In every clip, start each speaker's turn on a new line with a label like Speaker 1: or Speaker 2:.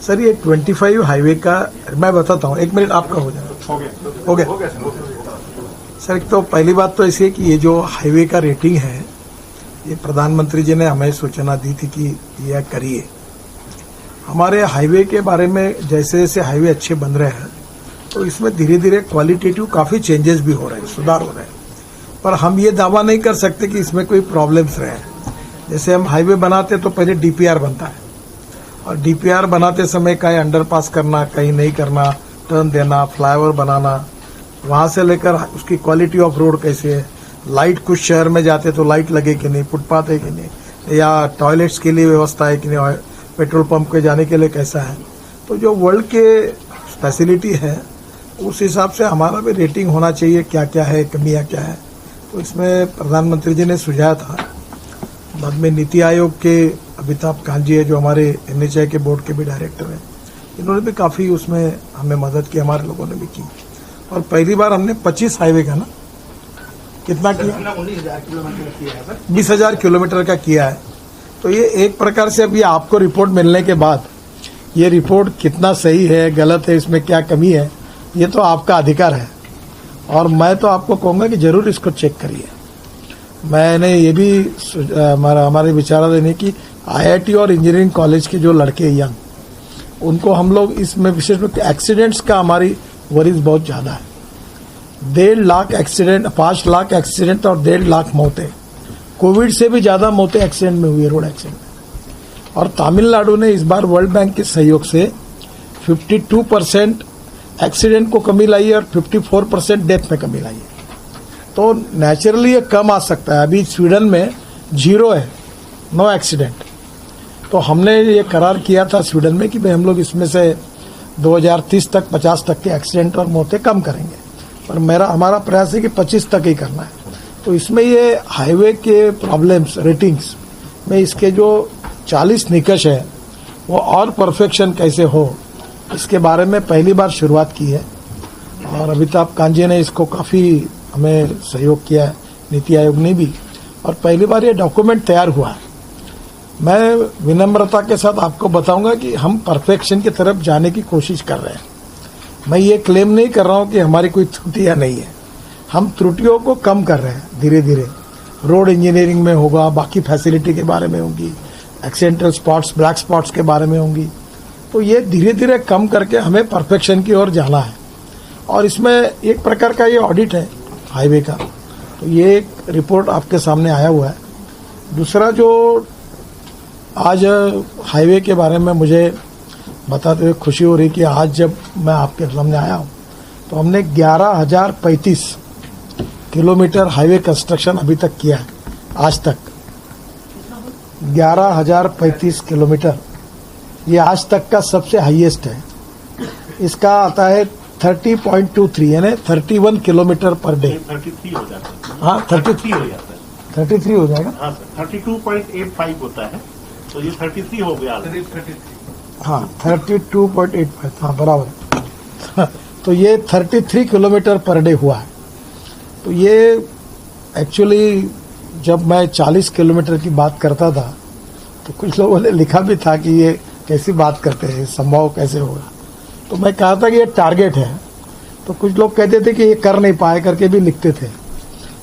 Speaker 1: Sir ये 25 highway का मैं बताता हूँ, 1 मिनट आपका हो जाएगा। हो गया सर। एक तो पहली बात तो ऐसी है कि ये जो हाईवे का रेटिंग है, ये प्रधानमंत्री जी ने हमें सूचना दी थी कि यह करिए। हमारे हाईवे के बारे में जैसे जैसे हाईवे अच्छे बन रहे हैं तो इसमें धीरे धीरे क्वालिटेटिव काफ़ी चेंजेस भी हो रहे हैं, सुधार हो रहे हैं, पर हम ये दावा नहीं कर सकते कि इसमें कोई प्रॉब्लम्स रहे हैं। जैसे हम हाईवे बनाते तो पहले डीपीआर बनता है, और डीपीआर बनाते समय कहीं अंडरपास करना, कहीं नहीं करना, टर्न देना, फ्लाईओवर बनाना, वहां से लेकर उसकी क्वालिटी ऑफ रोड कैसे है, लाइट कुछ शहर में जाते तो लाइट लगे कि नहीं, फुटपाथ है कि नहीं, या टॉयलेट्स के लिए व्यवस्था है कि नहीं, पेट्रोल पंप के जाने के लिए कैसा है। तो जो वर्ल्ड के फैसिलिटी है उस हिसाब से हमारा भी रेटिंग होना चाहिए, क्या क्या है, कमियां क्या है। तो इसमें प्रधानमंत्री जी ने सुझाया था। बाद में नीति आयोग के अमिताभ कांत जी है जो हमारे NHAI के बोर्ड के भी डायरेक्टर हैं, इन्होंने भी काफ़ी उसमें हमें मदद की, हमारे लोगों ने भी की। और पहली बार हमने 25 हाईवे का ना कितना किया,
Speaker 2: 19,000 किलोमीटर किया है,
Speaker 1: 20,000 किलोमीटर का किया है। तो ये एक प्रकार से अभी आपको रिपोर्ट मिलने के बाद ये रिपोर्ट कितना सही है, गलत है, इसमें क्या कमी है, ये तो आपका अधिकार है। और मैं तो आपको कहूँगा कि जरूर इसको चेक करिए। मैंने ये भी हमारे विचार देने की IIT और इंजीनियरिंग कॉलेज के जो लड़के यंग, उनको हम लोग इसमें विशेष रूप से एक्सीडेंट्स का हमारी वरीज बहुत ज़्यादा है। 1.5 लाख एक्सीडेंट, 5 लाख एक्सीडेंट और 1.5 लाख मौतें, कोविड से भी ज़्यादा मौतें एक्सीडेंट में हुई है, रोड एक्सीडेंट में। और तमिलनाडु ने इस बार वर्ल्ड बैंक के सहयोग से 52% एक्सीडेंट को कमी लाई है और 54% डेथ में कमी लाई है। तो नेचुरली ये कम आ सकता है। अभी स्वीडन में 0 है, नो एक्सीडेंट। तो हमने ये करार किया था स्वीडन में कि भाई हम लोग इसमें से 2030 तक 50 तक के एक्सीडेंट और मौतें कम करेंगे, पर हमारा प्रयास है कि 25 तक ही करना है। तो इसमें ये हाईवे के प्रॉब्लम्स रेटिंग्स में इसके जो 40 निकष है वो और परफेक्शन कैसे हो, इसके बारे में पहली बार शुरुआत की है। और अमिताभ कांत जी ने इसको काफ़ी हमें सहयोग किया है, नीति आयोग ने भी, और पहली बार ये डॉक्यूमेंट तैयार हुआ है। मैं विनम्रता के साथ आपको बताऊंगा कि हम परफेक्शन की तरफ जाने की कोशिश कर रहे हैं। मैं ये क्लेम नहीं कर रहा हूँ कि हमारी कोई त्रुटियाँ नहीं है, हम त्रुटियों को कम कर रहे हैं धीरे धीरे। रोड इंजीनियरिंग में होगा, बाकी फैसिलिटी के बारे में होंगी, एक्सीडेंटल स्पॉट्स, ब्लैक स्पॉट्स के बारे में होंगी। तो ये धीरे धीरे कम करके हमें परफेक्शन की ओर जाना है। और इसमें एक प्रकार का ये ऑडिट है हाईवे का, तो ये एक रिपोर्ट आपके सामने आया हुआ है। दूसरा जो आज हाईवे के बारे में मुझे बताते हुए खुशी हो रही कि आज जब मैं आपके सामने आया हूँ तो हमने 11,035 किलोमीटर हाईवे कंस्ट्रक्शन अभी तक किया है। आज तक 11,035 किलोमीटर, ये आज तक का सबसे हाईएस्ट है। इसका आता है 30.23 यानी 31 किलोमीटर पर डे।
Speaker 2: 33 हो जाता है।
Speaker 1: हाँ,
Speaker 2: 33 हो जाता है।
Speaker 1: 33 हो जाएगा।
Speaker 2: हाँ सर, 32.85 होता है, तो ये 33 हो गया।
Speaker 1: हाँ, 32.85, हाँ बराबर। तो ये 33 किलोमीटर पर डे हुआ है। तो ये एक्चुअली जब मैं 40 किलोमीटर की बात करता था तो कुछ लोगों ने लिखा भी था कि ये कैसी बात करते हैं, संभव कैसे होगा। तो मैं कहा था कि ये टारगेट है। तो कुछ लोग कहते थे कि ये कर नहीं पाए करके भी लिखते थे,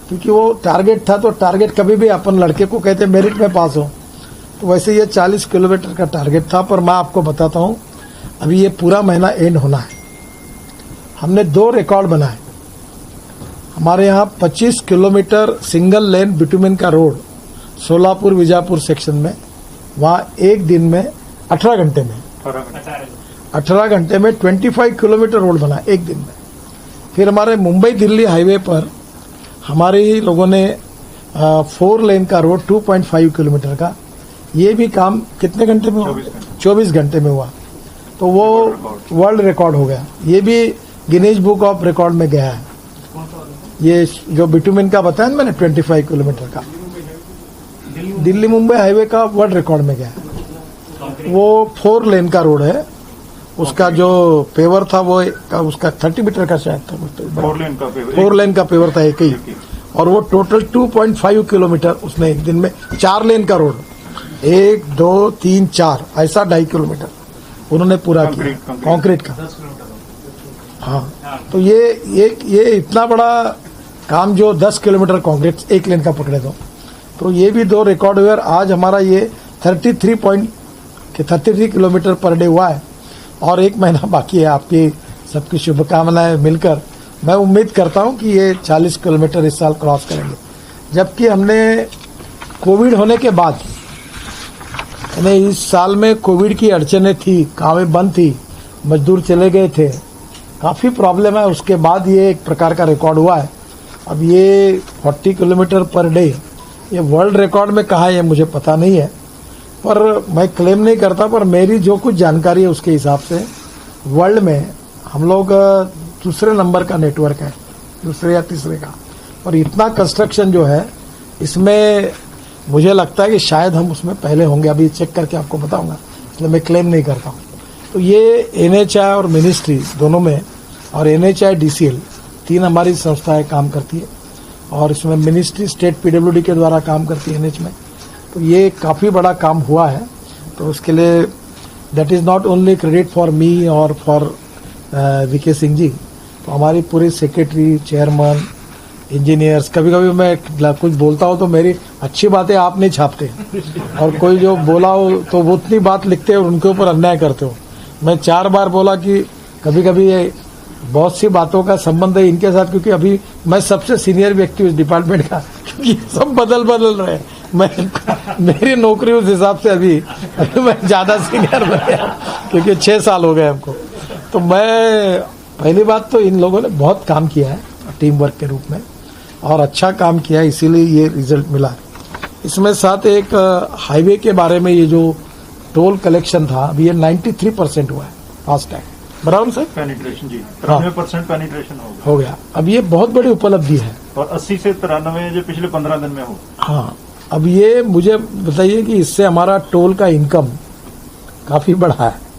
Speaker 1: क्योंकि वो टारगेट था। तो टारगेट कभी भी अपन लड़के को कहते मेरिट में पास हो, तो वैसे ये 40 किलोमीटर का टारगेट था। पर मैं आपको बताता हूँ, अभी ये पूरा महीना एंड होना है। हमने 2 रिकॉर्ड बनाए। हमारे यहाँ 25 किलोमीटर सिंगल लेन बिटुमेन का रोड सोलापुर विजापुर सेक्शन में, वहाँ एक दिन में 18 घंटे में 25 किलोमीटर रोड बना एक दिन में। फिर हमारे मुंबई दिल्ली हाईवे पर हमारे ही लोगों ने 4 लेन का रोड 2.5 किलोमीटर का, ये भी काम कितने घंटे में हुआ? 24 घंटे में हुआ। तो वो वर्ल्ड रिकॉर्ड हो गया, ये भी गिनीज बुक ऑफ रिकॉर्ड में गया है। ये जो बिटुमेन का बताया ना मैंने 25 किलोमीटर का, दिल्ली मुंबई हाईवे का वर्ल्ड रिकॉर्ड में गया है। वो 4 लेन का रोड है। उसका जो पेवर था वो उसका 30 मीटर का शायद था, 4 लेन का पेवर था एक ही। और वो टोटल 2.5 किलोमीटर उसने एक दिन में, 4 लेन का रोड, 1 2 3 4 ऐसा 2.5 किलोमीटर उन्होंने पूरा किया कंक्रीट का।
Speaker 2: 10 किलोमीटर।
Speaker 1: हाँ, तो ये इतना बड़ा काम जो 10 किलोमीटर कंक्रीट एक लेन का पकड़े तो ये भी 2 रिकॉर्ड हुए। और आज हमारा ये 33 किलोमीटर पर डे हुआ है और 1 महीना बाकी है। आपकी सबकी शुभकामनाएं मिलकर मैं उम्मीद करता हूं कि ये 40 किलोमीटर इस साल क्रॉस करेंगे। जबकि हमने कोविड होने के बाद यानी इस साल में कोविड की अड़चनें थी, कामें बंद थी, मजदूर चले गए थे, काफ़ी प्रॉब्लम है। उसके बाद ये एक प्रकार का रिकॉर्ड हुआ है। अब ये 40 किलोमीटर पर डे ये वर्ल्ड रिकॉर्ड में कहा है ये मुझे पता नहीं है, पर मैं क्लेम नहीं करता, पर मेरी जो कुछ जानकारी है उसके हिसाब से वर्ल्ड में हम लोग दूसरे नंबर का नेटवर्क है, दूसरे या तीसरे का। और इतना कंस्ट्रक्शन जो है इसमें मुझे लगता है कि शायद हम उसमें पहले होंगे। अभी चेक करके आपको बताऊंगा, इसलिए मैं क्लेम नहीं करता हूँ। तो ये NHAI और मिनिस्ट्री दोनों में, और NHAI DCL 3 हमारी संस्थाएं काम करती है, और इसमें मिनिस्ट्री स्टेट PWD के द्वारा काम करती है NH में। तो ये काफ़ी बड़ा काम हुआ है। तो उसके लिए that is not only credit for me और फॉर VK सिंह जी, तो हमारी पूरी सेक्रेटरी, चेयरमैन, इंजीनियर्स। कभी कभी मैं कुछ बोलता हूँ तो मेरी अच्छी बातें आप नहीं छापते, और कोई जो बोला हो तो वो उतनी बात लिखते हो और उनके ऊपर अन्याय करते हो। मैं 4 बार बोला कि कभी कभी ये बहुत सी बातों का संबंध है इनके साथ, क्योंकि अभी मैं सबसे सीनियर व्यक्ति हूँ इस डिपार्टमेंट का, क्योंकि सब बदल रहे हैं। मेरी नौकरी उस हिसाब से अभी मैं ज्यादा सीनियर बन गया, क्योंकि 6 साल हो गए हमको। तो मैं पहली बात तो इन लोगों ने बहुत काम किया है टीम वर्क के रूप में, और अच्छा काम किया है, इसीलिए ये रिजल्ट मिला। इसमें साथ एक हाईवे के बारे में, ये जो टोल कलेक्शन था अभी ये 93% हुआ है फास्टैग, बराबर सर?
Speaker 2: पेनिट्रेशन जी 93% पेनिट्रेशन
Speaker 1: हो गया। अब ये बहुत बड़ी उपलब्धि है।
Speaker 2: और 80 से 93 जो पिछले 15 दिन में हो।
Speaker 1: हाँ, अब ये मुझे बताइए कि इससे हमारा टोल का इनकम काफी बढ़ा है,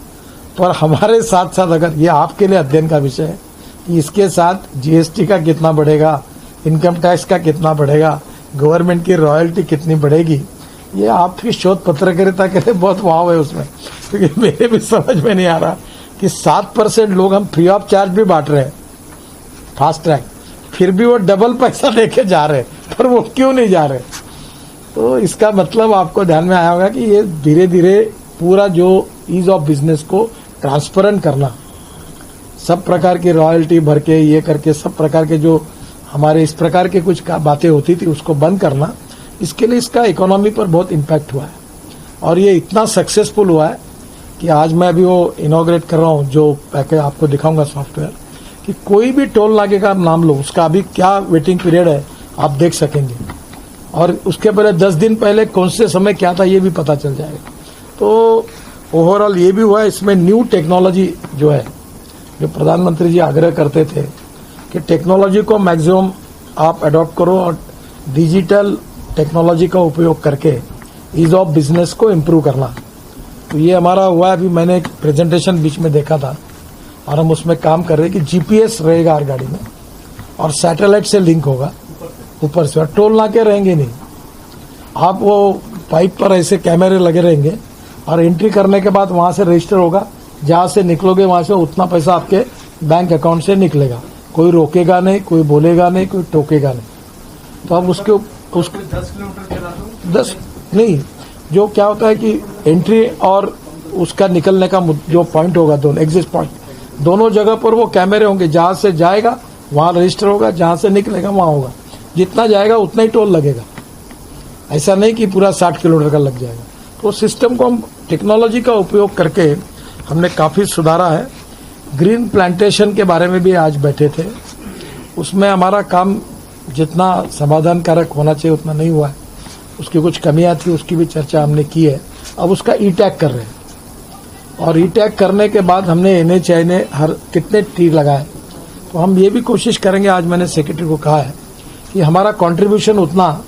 Speaker 1: पर हमारे साथ साथ अगर ये आपके लिए अध्ययन का विषय है कि इसके साथ GST का कितना बढ़ेगा, इनकम टैक्स का कितना बढ़ेगा, गवर्नमेंट की रॉयल्टी कितनी बढ़ेगी, ये आपकी शोध पत्रकारिता के लिए बहुत वाव है उसमें। क्योंकि मेरे भी समझ में नहीं आ रहा कि 7% लोग हम फ्री ऑफ चार्ज भी बांट रहे हैं फास्ट ट्रैक, फिर भी वो डबल पैसा लेके जा रहे हैं, पर वो क्यों नहीं जा रहे? तो इसका मतलब आपको ध्यान में आया होगा कि ये धीरे धीरे पूरा जो ईज ऑफ बिजनेस को ट्रांसपेरेंट करना, सब प्रकार की रॉयल्टी भर के ये करके सब प्रकार के जो हमारे इस प्रकार के कुछ बातें होती थी उसको बंद करना, इसके लिए इसका इकोनॉमी पर बहुत इम्पैक्ट हुआ है। और ये इतना सक्सेसफुल हुआ है कि आज मैं अभी वो इनॉग्रेट कर रहा हूँ, जो पैकेज आपको दिखाऊंगा सॉफ्टवेयर, कि कोई भी टोल नाके का नाम लो, उसका अभी क्या वेटिंग पीरियड है आप देख सकेंगे, और उसके पहले 10 दिन पहले कौन से समय क्या था ये भी पता चल जाएगा। तो ओवरऑल ये भी हुआ है। इसमें न्यू टेक्नोलॉजी जो है, जो प्रधानमंत्री जी आग्रह करते थे कि टेक्नोलॉजी को मैक्सिमम आप अडॉप्ट करो और डिजिटल टेक्नोलॉजी का उपयोग करके ईज ऑफ बिजनेस को इम्प्रूव करना, तो ये हमारा हुआ है। अभी मैंने एक प्रेजेंटेशन बीच में देखा था और हम उसमें काम कर रहे हैं कि GPS रहेगा हर गाड़ी में और सैटेलाइट से लिंक होगा ऊपर से, और टोल नाके रहेंगे नहीं। आप वो पाइप पर ऐसे कैमरे लगे रहेंगे और एंट्री करने के बाद वहां से रजिस्टर होगा, जहां से निकलोगे वहां से उतना पैसा आपके बैंक अकाउंट से निकलेगा। कोई रोकेगा नहीं, कोई बोलेगा नहीं, कोई टोकेगा नहीं। तो अब उसके
Speaker 2: 10 किलोमीटर चला दो,
Speaker 1: 10 नहीं, जो क्या होता है कि एंट्री और उसका निकलने का जो पॉइंट होगा, दोनों एग्जिट पॉइंट, दोनों जगह पर वो कैमरे होंगे। जहां से जाएगा वहां रजिस्टर होगा, जहां से निकलेगा वहां होगा। जितना जाएगा उतना ही टोल लगेगा, ऐसा नहीं कि पूरा 60 किलोमीटर का लग जाएगा। तो सिस्टम को हम टेक्नोलॉजी का उपयोग करके हमने काफी सुधारा है। ग्रीन प्लांटेशन के बारे में भी आज बैठे थे, उसमें हमारा काम जितना समाधानकारक होना चाहिए उतना नहीं हुआ है, उसकी कुछ कमियां थी, उसकी भी चर्चा हमने की है। अब उसका ई-टैग कर रहे हैं, और ई-टैग करने के बाद हमने NHAI ने हर कितने ट्री लगाए, तो हम ये भी कोशिश करेंगे। आज मैंने सेक्रेटरी को कहा है कि हमारा कंट्रीब्यूशन उतना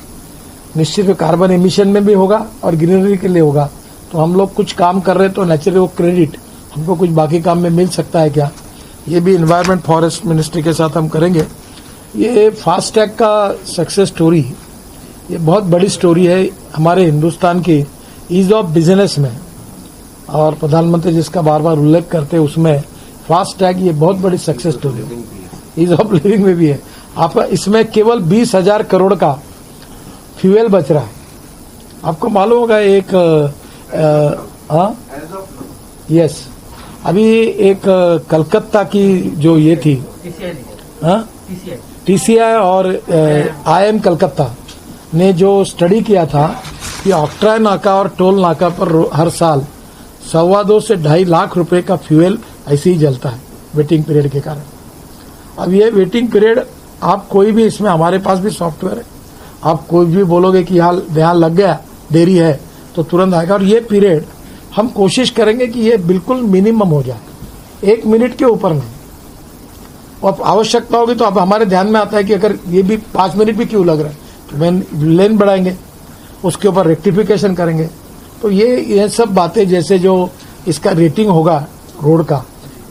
Speaker 1: निश्चित कार्बन एमिशन में भी होगा और ग्रीनरी के लिए होगा। तो हम लोग कुछ काम कर रहे हैं तो नेचुरली वो क्रेडिट हमको कुछ बाकी काम में मिल सकता है क्या, ये भी इन्वायरमेंट फॉरेस्ट मिनिस्ट्री के साथ हम करेंगे। ये फास्टैग का सक्सेस स्टोरी, ये बहुत बड़ी स्टोरी है हमारे हिंदुस्तान की ईज ऑफ बिजनेस में। और प्रधानमंत्री जिसका बार बार उल्लेख करते हैं उसमें फास्ट टैग ये बहुत बड़ी सक्सेस स्टोरी है, ईज ऑफ लिविंग में भी है। आप इसमें केवल 20,000 करोड़ का फ्यूल बच रहा है। आपको मालूम होगा एक यस अभी एक कलकत्ता की जो ये थी टीसीआई और आईएम कलकत्ता ने जो स्टडी किया था कि ऑक्ट्राय नाका और टोल नाका पर हर साल 2.25 से 2.5 लाख रुपए का फ्यूल ऐसे ही जलता है वेटिंग पीरियड के कारण। अब ये वेटिंग पीरियड आप कोई भी इसमें हमारे पास भी सॉफ्टवेयर है, आप कोई भी बोलोगे कि यहाँ लग गया देरी है तो तुरंत आएगा। और ये पीरियड हम कोशिश करेंगे कि ये बिल्कुल मिनिमम हो जाए, 1 मिनट के ऊपर नहीं। और आवश्यकता होगी तो अब हमारे ध्यान में आता है कि अगर ये भी 5 मिनट भी क्यों लग रहा है तो मैं लेन बढ़ाएंगे, उसके ऊपर रेक्टिफिकेशन करेंगे। तो ये सब बातें जैसे जो इसका रेटिंग होगा रोड का,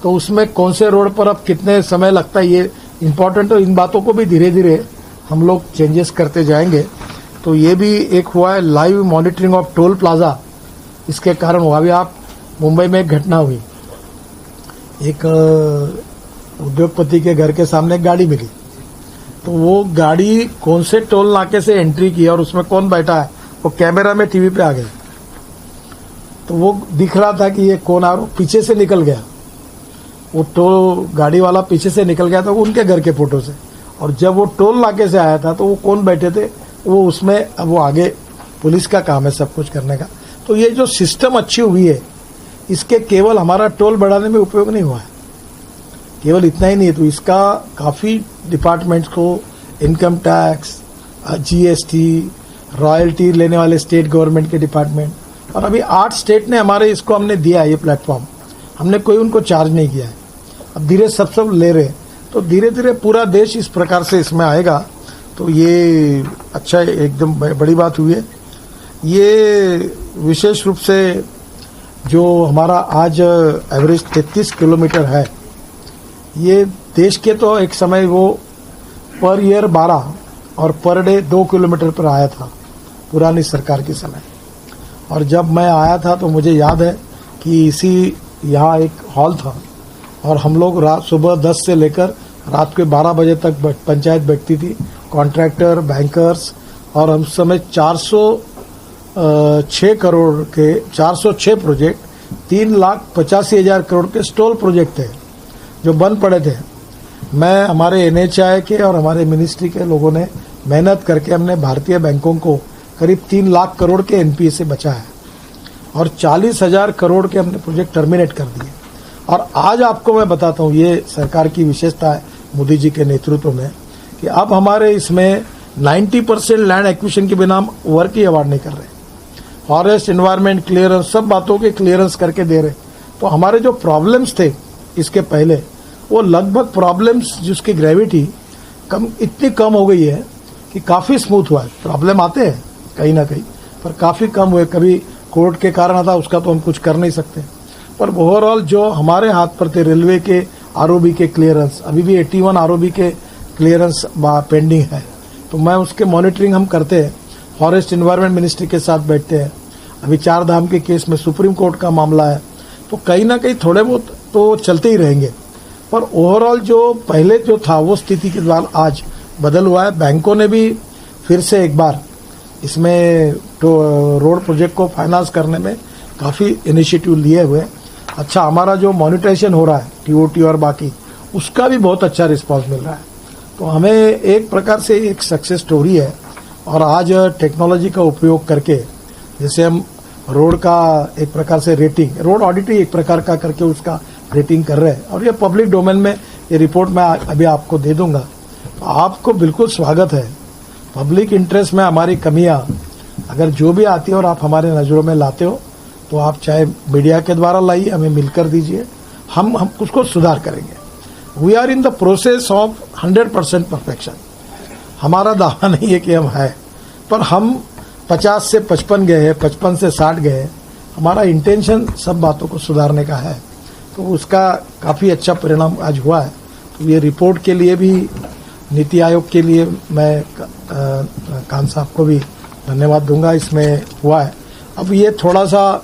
Speaker 1: तो उसमें कौन से रोड पर अब कितने समय लगता है ये इम्पोर्टेंट है। इन बातों को भी धीरे धीरे हम लोग चेंजेस करते जाएंगे। तो ये भी एक हुआ है live monitoring of toll plaza, इसके कारण हुआ। अभी आप मुंबई में एक घटना हुई, एक उद्योगपति के घर के सामने एक गाड़ी मिली, तो वो गाड़ी कौन से टोल नाके से एंट्री की और उसमें कौन बैठा है वो कैमरा में टीवी पे आ गया। तो वो दिख रहा था कि ये कौन आ रहा, पीछे से निकल गया वो टोल गाड़ी वाला, पीछे से निकल गया था उनके घर के फोटो से। और जब वो टोल नाके से आया था तो वो कौन बैठे थे वो उसमें, अब वो आगे पुलिस का काम है सब कुछ करने का। तो ये जो सिस्टम अच्छी हुई है इसके केवल हमारा टोल बढ़ाने में उपयोग नहीं हुआ है, केवल इतना ही नहीं है। तो इसका काफी डिपार्टमेंट्स को, इनकम टैक्स, जीएसटी, रॉयल्टी लेने वाले स्टेट गवर्नमेंट के डिपार्टमेंट, और अभी 8 स्टेट ने हमारे इसको हमने दिया है ये प्लेटफॉर्म, हमने कोई उनको चार्ज नहीं किया है। अब धीरे सब ले रहे हैं, तो धीरे धीरे पूरा देश इस प्रकार से इसमें आएगा। तो ये अच्छा एकदम बड़ी बात हुई है। ये विशेष रूप से जो हमारा आज एवरेज 33 किलोमीटर है, ये देश के तो एक समय वो पर ईयर 12 और पर डे 2 किलोमीटर पर आया था पुरानी सरकार के समय। और जब मैं आया था तो मुझे याद है कि इसी यहाँ एक हॉल था और हम लोग रात सुबह 10 से लेकर रात के 12 बजे तक पंचायत बैठती थी, कॉन्ट्रैक्टर, बैंकर्स, और हम समय 406 करोड़ के 406 प्रोजेक्ट, 3,85,000 करोड़ के स्टॉल प्रोजेक्ट थे जो बंद पड़े थे। मैं, हमारे एनएचआई के और हमारे मिनिस्ट्री के लोगों ने मेहनत करके हमने भारतीय बैंकों को करीब 3 लाख करोड़ के एनपीए से बचा है और 40,000 करोड़ के हमने प्रोजेक्ट टर्मिनेट कर दिए। और आज आपको मैं बताता हूँ, ये सरकार की विशेषता है मोदी जी के नेतृत्व में, कि अब हमारे इसमें 90% लैंड एक्विजिशन के बिना हम वर्क ही अवार्ड नहीं कर रहे, फॉरेस्ट, एनवायरमेंट क्लियरेंस, सब बातों के क्लियरेंस करके दे रहे। तो हमारे जो प्रॉब्लम्स थे इसके पहले, वो लगभग प्रॉब्लम्स जिसकी ग्रेविटी इतनी कम हो गई है कि काफी स्मूथ हुआ है। प्रॉब्लम आते हैं कहीं ना कहीं, पर काफी कम हुए। कभी कोर्ट के कारण आता, उसका तो हम कुछ कर नहीं सकते, पर ओवरऑल जो हमारे हाथ पर थे, रेलवे के आरओबी के क्लियरेंस, अभी भी 81 आरओबी के क्लियरेंस पेंडिंग है, तो मैं उसके मॉनिटरिंग हम करते हैं। फॉरेस्ट एनवायरमेंट मिनिस्ट्री के साथ बैठते हैं। अभी 4 धाम के केस में सुप्रीम कोर्ट का मामला है, तो कहीं ना कहीं थोड़े बहुत तो चलते ही रहेंगे। पर ओवरऑल जो पहले जो था वो स्थिति के बाद आज बदल हुआ है। बैंकों ने भी फिर से एक बार इसमें तो रोड प्रोजेक्ट को फाइनेंस करने में काफी इनिशिएटिव लिए हुए। अच्छा, हमारा जो मॉनिटराइजेशन हो रहा है टीओटी और बाकी, उसका भी बहुत अच्छा रिस्पांस मिल रहा है। तो हमें एक प्रकार से एक सक्सेस स्टोरी है। और आज टेक्नोलॉजी का उपयोग करके जैसे हम रोड का एक प्रकार से रेटिंग, रोड ऑडिटिंग एक प्रकार का करके उसका रेटिंग कर रहे हैं, और ये पब्लिक डोमेन में ये रिपोर्ट मैं अभी आपको दे दूंगा। तो आपको बिल्कुल स्वागत है। पब्लिक इंटरेस्ट में हमारी कमियां अगर जो भी आती है और आप हमारे नजरों में लाते हो, तो आप चाहे मीडिया के द्वारा लाइए, हमें मिलकर दीजिए, हम उसको सुधार करेंगे। We are in the process of 100% perfection. हमारा दावा नहीं है कि हम है, पर हम 50 से 55 गए हैं, 55 से 60 गए हैं। हमारा इंटेंशन सब बातों को सुधारने का है, तो उसका काफी अच्छा परिणाम आज हुआ है। तो ये रिपोर्ट के लिए भी, नीति आयोग के लिए मैं कान साहब को भी धन्यवाद दूंगा, इसमें हुआ है। अब ये थोड़ा सा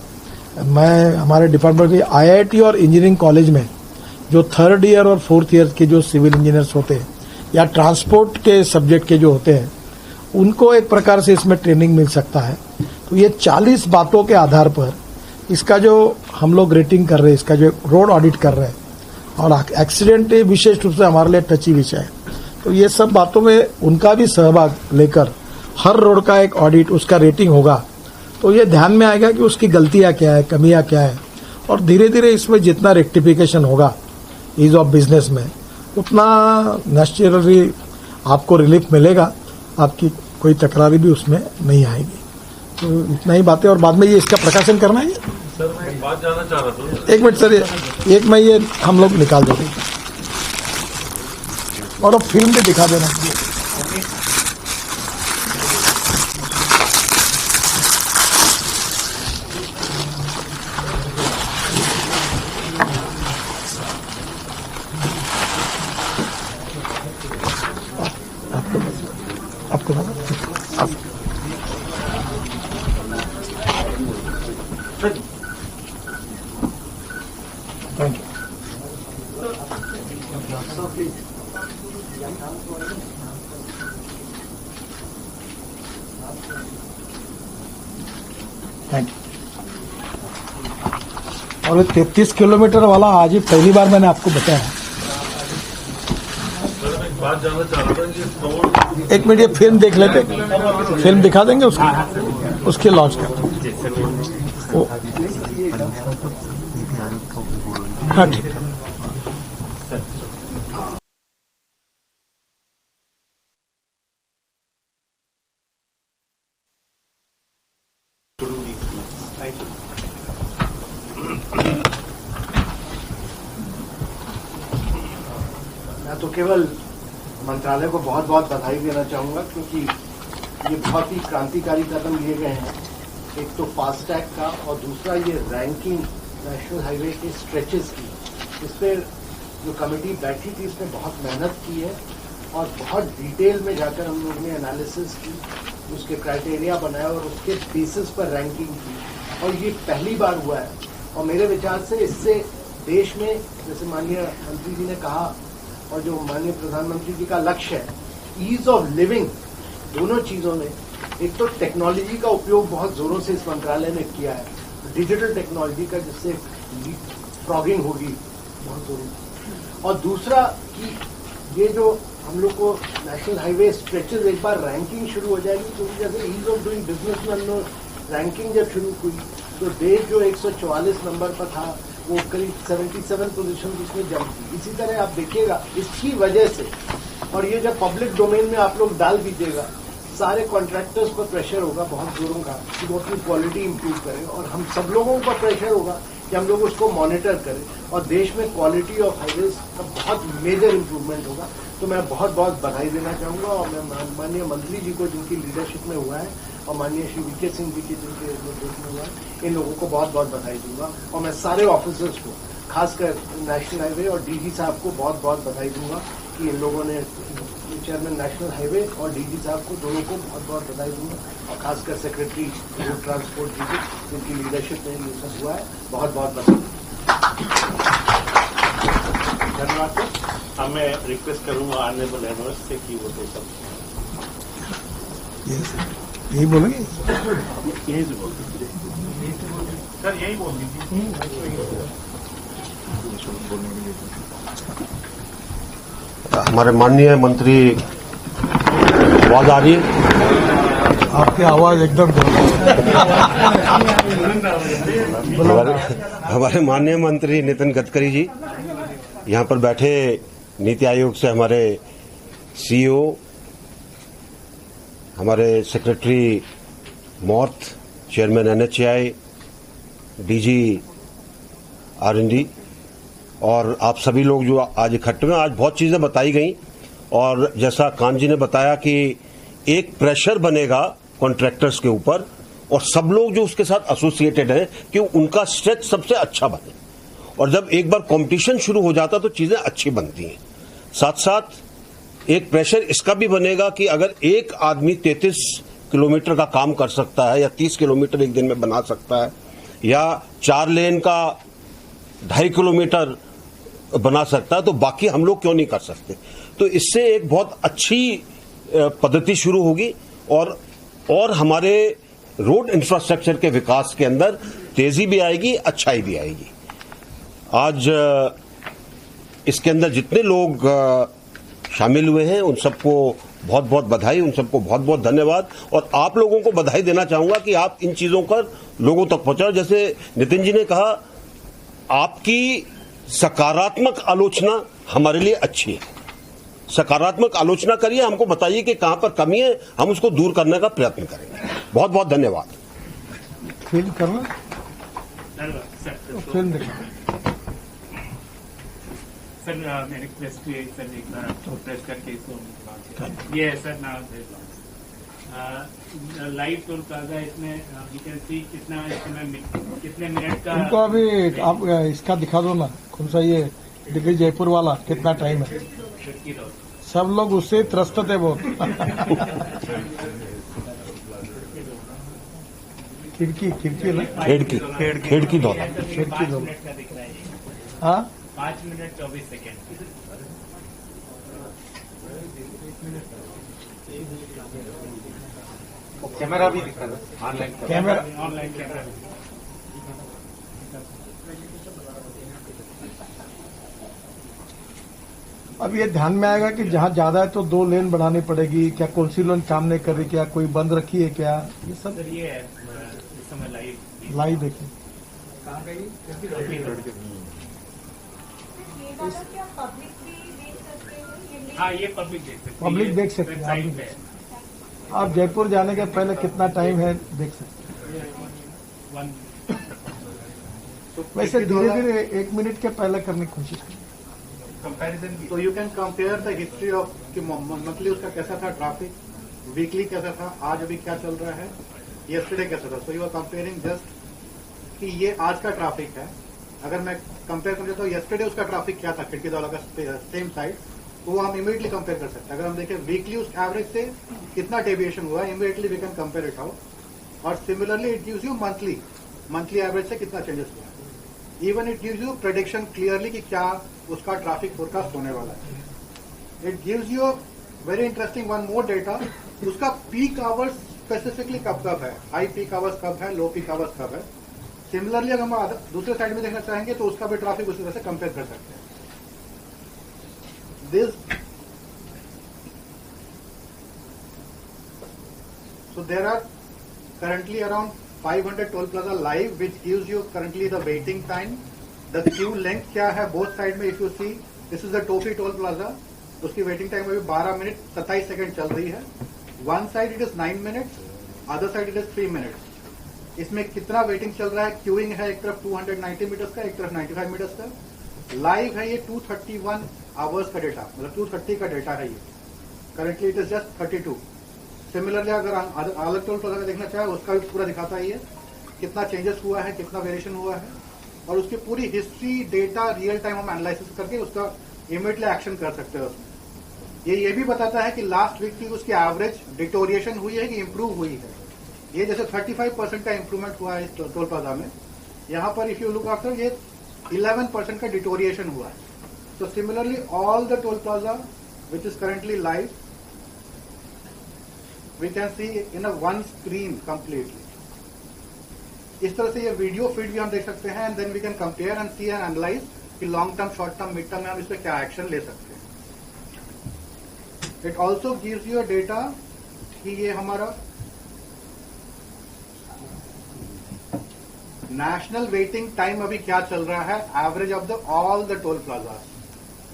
Speaker 1: मैं हमारे डिपार्टमेंट की IIT और इंजीनियरिंग कॉलेज में जो 3rd ईयर और 4th ईयर के जो सिविल इंजीनियर्स होते हैं या ट्रांसपोर्ट के सब्जेक्ट के जो होते हैं उनको एक प्रकार से इसमें ट्रेनिंग मिल सकता है। तो ये 40 बातों के आधार पर इसका जो हम लोग रेटिंग कर रहे हैं, इसका जो रोड ऑडिट कर रहे हैं, और एक्सीडेंट विशेष रूप से हमारे लिए टची विषय है। तो ये सब बातों में उनका भी सहभाग लेकर हर रोड का एक ऑडिट, उसका रेटिंग होगा तो ये ध्यान में आएगा कि उसकी गलतियां क्या है, कमियां क्या है, और धीरे धीरे इसमें जितना रेक्टिफिकेशन होगा ईज ऑफ बिजनेस में उतना नेचुरली आपको रिलीफ मिलेगा, आपकी कोई तकरारी भी उसमें नहीं आएगी। तो इतना ही बातें, और बाद में ये इसका प्रकाशन करना है।
Speaker 3: सर मैं एक बात जानना चाह रहा था।
Speaker 1: एक मिनट सर, एक में ये हम लोग निकाल देंगे और अब फिल्म भी दिखा देना। आपको थैंक यू। Thank you. और 33 किलोमीटर वाला आज ही पहली बार मैंने आपको बताया।
Speaker 3: बात जानना चाह रहा था कि टोल
Speaker 1: एक मिनट, ये फिल्म देख लेते, फिल्म दिखा देंगे उसके लॉन्च का। हाँ ठीक है।
Speaker 4: मैं तो केवल मंत्रालय को बहुत बहुत बधाई देना चाहूंगा, क्योंकि ये बहुत ही क्रांतिकारी कदम लिए गए हैं। एक तो फास्टैग का, और दूसरा ये रैंकिंग नेशनल हाईवे के स्ट्रेचेस की। इस पर जो कमेटी बैठी थी इसने बहुत मेहनत की है और बहुत डिटेल में जाकर हम लोग ने एनालिसिस की, उसके क्राइटेरिया बनाया और उसके बेसिस पर रैंकिंग की, और ये पहली बार हुआ है। और मेरे विचार से इससे देश में, जैसे माननीय मंत्री जी ने कहा और जो माननीय प्रधानमंत्री जी का लक्ष्य है, ईज ऑफ लिविंग, दोनों चीजों में, एक तो टेक्नोलॉजी का उपयोग बहुत जोरों से इस मंत्रालय ने किया है, डिजिटल टेक्नोलॉजी का, जिससे फ्रॉगिंग होगी बहुत जरूरी, और दूसरा कि ये जो हम लोग को नेशनल हाईवे स्ट्रेचेस एक बार रैंकिंग शुरू हो जाएगी, क्योंकि जैसे ईज ऑफ डूइंग बिजनेस में हम लोग रैंकिंग जब शुरू हुई तो देश जो 144 नंबर पर था वो करीब 77 पोजीशन उसमें जंप थी। इसी तरह आप देखिएगा इसकी वजह से, और ये जब पब्लिक डोमेन में आप लोग डाल दीजिएगा, सारे कॉन्ट्रैक्टर्स पर प्रेशर होगा बहुत जोरों का कि वो अपनी क्वालिटी इंप्रूव करें, और हम सब लोगों पर प्रेशर होगा कि हम लोग उसको मॉनिटर करें, और देश में क्वालिटी ऑफ हाईवेज का बहुत मेजर इंप्रूवमेंट होगा। तो मैं बहुत बहुत बधाई देना चाहूंगा, और मैं माननीय मंत्री जी को जिनकी लीडरशिप में हुआ है, और माननीय श्री VK सिंह जी की जिनके नेतृत्व में हुआ है, इन लोगों को बहुत बहुत बधाई दूंगा। और मैं सारे ऑफिसर्स को, खासकर नेशनल हाईवे और DG साहब को बहुत बहुत बधाई दूंगा कि इन लोगों ने, चेयरमैन नेशनल हाईवे और DG साहब को, दोनों को बहुत बहुत बधाई दूंगा, और खासकर सेक्रेटरी रोड ट्रांसपोर्ट जी को, जिनकी लीडरशिप में ये सब हुआ है, बहुत बहुत बधाई। धन्यवाद सर।
Speaker 2: अब मैं रिक्वेस्ट करूंगा ऑनरेबल एनवर्स से कि वो तो सब
Speaker 1: यही बोलेंगे।
Speaker 2: यही से बोल दीजिए सर, यही बोल दीजिए।
Speaker 5: हमारे माननीय मंत्री आवाज आ रही है?
Speaker 1: आपकी आवाज एकदम
Speaker 5: हमारे माननीय मंत्री नितिन गडकरी जी यहाँ पर बैठे, नीति आयोग से हमारे CEO, हमारे secretary मॉर्थ, chairman NHAI, DG R&D, और आप सभी लोग जो आज इकट्ठे हुए। आज बहुत चीजें बताई गई, और जैसा कान जी ने बताया कि एक प्रेशर बनेगा कॉन्ट्रैक्टर्स के ऊपर, और सब लोग जो उसके साथ एसोसिएटेड हैं कि उनका स्ट्रेच सबसे अच्छा बने, और जब एक बार कंपटीशन शुरू हो जाता तो चीजें अच्छी बनती हैं। साथ साथ एक प्रेशर इसका भी बनेगा कि अगर एक आदमी 33 किलोमीटर का काम कर सकता है या 30 किलोमीटर एक दिन में बना सकता है, या 4 लेन का 2.5 किलोमीटर बना सकता है, तो बाकी हम लोग क्यों नहीं कर सकते। तो इससे एक बहुत अच्छी पद्धति शुरू होगी और हमारे रोड इंफ्रास्ट्रक्चर के विकास के अंदर तेजी भी आएगी, अच्छाई भी आएगी। आज इसके अंदर जितने लोग शामिल हुए हैं उन सबको बहुत बहुत बधाई, उन सबको बहुत बहुत धन्यवाद। और आप लोगों को बधाई देना चाहूंगा कि आप इन चीजों पर लोगों तक पहुंचाओ। जैसे नितिन जी ने कहा, आपकी सकारात्मक आलोचना हमारे लिए अच्छी है। सकारात्मक आलोचना करिए, हमको बताइए कि कहां पर कमी है, हम उसको दूर करने का प्रयत्न करेंगे। बहुत बहुत धन्यवाद।
Speaker 1: फिल्म करना,
Speaker 2: सर
Speaker 1: फिल्म देखना।
Speaker 2: सर मैं रिक्वेस्ट की सर एक बार प्रेस करके इसको ये है सर ना लाइव टोल प्लाजा इसमें यू कैन सी कितने मिनट का।
Speaker 1: उनको अभी आप इसका दिखा दो ना, कौन सा ये दिल्ली जयपुर वाला कितना टाइम है। सब लोग उससे त्रस्त थे बहुत। खिड़की ना,
Speaker 5: खिड़की दौरा।
Speaker 1: हाँ
Speaker 2: 5 मिनट 24 सेकेंड।
Speaker 4: कैमरा भी दिखा रहा ऑनलाइन
Speaker 1: कैमरा।
Speaker 2: Online camera.
Speaker 1: अब ये ध्यान में आएगा कि जहाँ ज्यादा है तो 2 लेन बढ़ानी पड़ेगी क्या, कौन सी लेन काम नहीं कर रही, क्या कोई बंद रखी है क्या, ये सब
Speaker 2: सर ये है इस समय
Speaker 1: लाइव देखिए।
Speaker 2: हाँ ये पब्लिक देख सकते हैं।
Speaker 1: पब्लिक देख सकते हैं,
Speaker 2: वेबसाइट पे
Speaker 1: आप जयपुर जाने के पहले कितना टाइम है देख सकते हैं। वैसे धीरे धीरे 1 मिनट के पहले करने की कोशिश करें।
Speaker 4: कंपैरिजन भी, तो you can compare the history of कि मंथली उसका कैसा था ट्रैफिक, वीकली कैसा था, आज अभी क्या चल रहा है, यस्टरडे कैसा था। So you are comparing just कि ये आज का ट्रैफिक है। अगर मैं कंपेयर करना तो यस्टरडे उसका ट्रैफिक क्या था खिड़की दौला का सेम साइड, तो वो हम इमीडिएटली कंपेयर कर सकते हैं। अगर हम देखें वीकली उस एवरेज से कितना डेविएशन हुआ, immediately we can compare it out. और similarly it gives you monthly average से कितना चेंजेस हुआ है। Even it gives you prediction clearly कि क्या उसका ट्रैफिक फोरकास्ट होने वाला है। It gives you very interesting one more data, उसका पीक आवर्स स्पेसिफिकली कब है, हाई पीक आवर्स कब है, लो पीक आवर्स कब है। सिमिलरली अगर हम दूसरे साइड में देखना चाहेंगे तो उसका भी ट्रैफिक उसी तरह से कंपेयर कर सकते हैं। So there are currently around 500 toll plaza live, which gives you currently the waiting time, the queue length क्या है both side में। If you see, this is the Topi toll plaza, उसकी waiting time अभी 12 minute 27 second चल रही है। One side it is 9 minutes, other side it is 3 minutes। इसमें कितना वेटिंग चल रहा है, क्यूइंग है एक तरफ 290 मीटर्स का, एक तरफ 95 मीटर्स का। लाइव है ये 231 आवर्स का डेटा, मतलब 230 का डेटा है ये। Currently it is just 32। Similarly अगर अलग टोल प्लाजा का देखना चाहे उसका भी पूरा दिखाता है ये कितना चेंजेस हुआ है, कितना वेरिएशन हुआ है, और उसकी पूरी हिस्ट्री डेटा रियल टाइम हम एनालिसिस करके उसका इमीडिएटली एक्शन कर सकते हैं उसमें। ये भी बताता है कि लास्ट वीक की उसकी एवरेज डिटोरिएशन हुई है कि इंप्रूव हुई है। ये जैसे 35% का इंप्रूवमेंट हुआ है इस टोल प्लाजा में, यहाँ पर इफ यू लुक आफ्टर ये 11% का डिटोरिएशन हुआ है। So similarly, all the toll plaza which is currently live, we can see in a one screen completely. इस तरह से ये वीडियो फीड भी हम देख सकते हैं, and then we can compare and see and analyze कि long term, short term, mid term में हम इस पर क्या एक्शन ले सकते हैं। It also gives you data कि ये हमारा नेशनल वेटिंग टाइम अभी क्या चल रहा है, average of the all the toll plaza.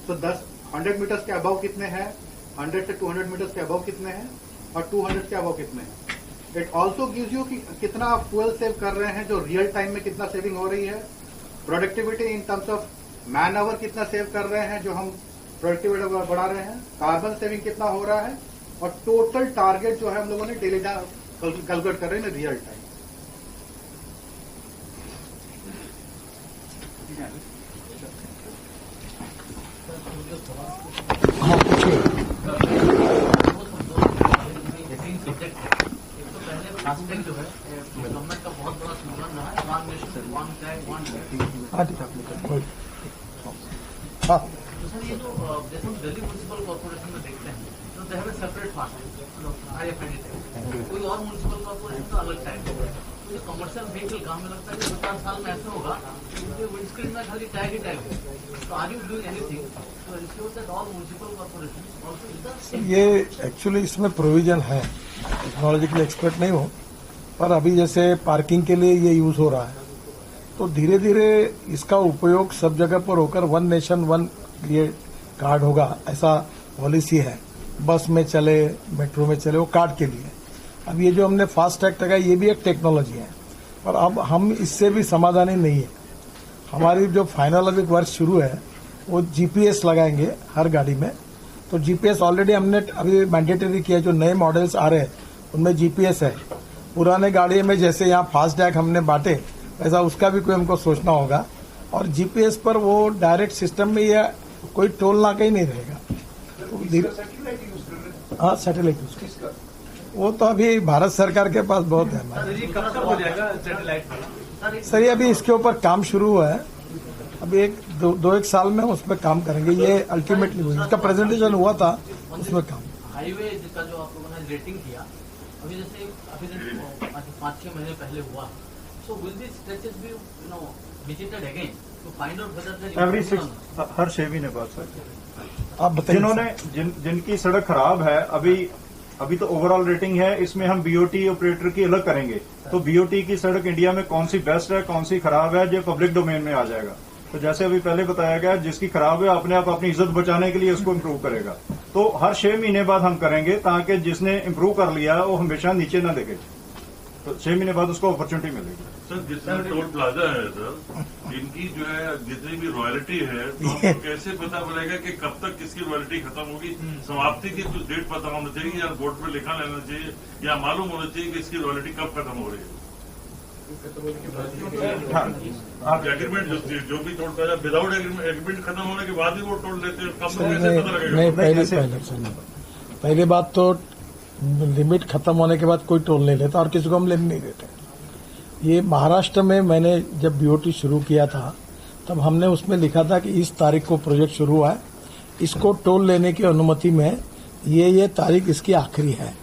Speaker 4: तो 100 मीटर्स के अबव कितने हैं, 100 से 200 मीटर्स के अबव कितने हैं, और 200 के अबव कितने हैं। इट ऑल्सो गिव्स यू कि कितना आप फ्यूल सेव कर रहे हैं, जो रियल टाइम में कितना सेविंग हो रही है। Productivity in terms of man hour कितना सेव कर रहे हैं, जो हम प्रोडक्टिविटी बढ़ा रहे हैं। कार्बन सेविंग कितना हो रहा है, और टोटल टारगेट जो है हम लोगों ने डेली कैलकुलेट कर रहे हैं रियल टाइम।
Speaker 1: हाँ पूछिए।
Speaker 6: फास्टैग जो है गवर्नमेंट का बहुत बड़ा स्लोगन रहा है, वन नेशन
Speaker 1: हाँ
Speaker 6: तो सर ये जो जैसे हम दिल्ली म्यूनिसिपल कॉर्पोरेशन में देखते हैं तो they have a separate fast RFID tag, कोई और म्यूनिसिपल कॉर्पोरेशन का अलग टैग है। तो ये कमर्शियल व्हीकल काम में लगता है कि 50 साल में ऐसा होगा कि विंडस्क्रीन में खाली टैग ही टैग है। तो आर यू डूइंग एनीथिंग तो ensure that all municipal corporation also is the
Speaker 1: ये एक्चुअली इसमें प्रोविजन है, टेक्नोलॉजिकल एक्सपर्ट नहीं हूँ, पर अभी जैसे पार्किंग के लिए ये यूज हो रहा है, तो धीरे धीरे इसका उपयोग सब जगह पर होकर वन नेशन वन ये कार्ड होगा, ऐसा पॉलिसी है। बस में चले, मेट्रो में चले, वो कार्ड के लिए। अब ये जो हमने फास्ट टैग लगा, ये भी एक टेक्नोलॉजी है, पर अब हम इससे भी समाधानी नहीं है। हमारी जो फाइनल अभी वर्क शुरू है वो जीपीएस लगाएंगे हर गाड़ी में। तो जीपीएस ऑलरेडी हमने अभी मैंडेटरी किया, जो नए मॉडल्स आ रहे हैं उनमें जीपीएस है। पुराने गाड़ी में जैसे यहाँ फास्ट टैग हमने बांटे, वैसा उसका भी कोई हमको सोचना होगा। और जीपीएस पर वो डायरेक्ट सिस्टम में या कोई टोल नाका ही नहीं रहेगा। हाँ, सैटेलाइट यूज, वो तो अभी भारत सरकार के पास बहुत है हमारे।
Speaker 6: कब हो जाएगा सैटेलाइट?
Speaker 1: सर ये अभी इसके ऊपर काम शुरू हुआ है, अभी एक साल में उस पर काम करेंगे। ये अल्टीमेटली हुई, इसका प्रेजेंटेशन हुआ था, उसमें काम।
Speaker 6: हाईवे जिसका जो आप लोगों ने रेटिंग किया, अभी जैसे 5-6 महीने पहले हुआ, so will this stretches be visited again to find out whether
Speaker 7: every 6 हर 6 महीने बाद सर।
Speaker 1: आप बताइए।
Speaker 7: जिन्होंने जिनकी सड़क खराब है, अभी तो ओवरऑल रेटिंग है, इसमें हम बीओटी ऑपरेटर की अलग करेंगे। तो बीओटी की सड़क इंडिया में कौन सी बेस्ट है, कौन सी खराब है, जो पब्लिक डोमेन में आ जाएगा। तो जैसे अभी पहले बताया गया, जिसकी खराब है अपने आप अपनी इज्जत बचाने के लिए उसको इम्प्रूव करेगा। तो हर 6 महीने बाद हम करेंगे, ताकि जिसने इम्प्रूव कर लिया वो हमेशा नीचे न दिखे। तो 6 महीने बाद उसको अपॉर्चुनिटी मिलेगी।
Speaker 3: सर जितने टोल प्लाजा है सर, इनकी जो है जितनी भी रॉयल्टी है, तो आपको कैसे पता चलेगा कि कब तक किसकी रॉयल्टी खत्म होगी? समाप्ति की कुछ डेट पता होना चाहिए, या बोर्ड पे लिखा लेना चाहिए, या मालूम होना चाहिए कि इसकी रॉयल्टी कब खत्म हो रही है। आप एग्रीमेंट जो भी टोल प्लाजा विदाउट एग्रीमेंट खत्म होने के बाद ही वो टोल लेते हैं, कब तक कैसे पता लगेगा?
Speaker 1: नहीं, पहली बात तो लिमिट खत्म होने के बाद कोई टोल नहीं लेता और किसी को हम लेने नहीं देते। ये महाराष्ट्र में मैंने जब बीओटी शुरू किया था, तब हमने उसमें लिखा था कि इस तारीख को प्रोजेक्ट शुरू हुआ है, इसको टोल लेने की अनुमति में ये तारीख इसकी आखिरी है।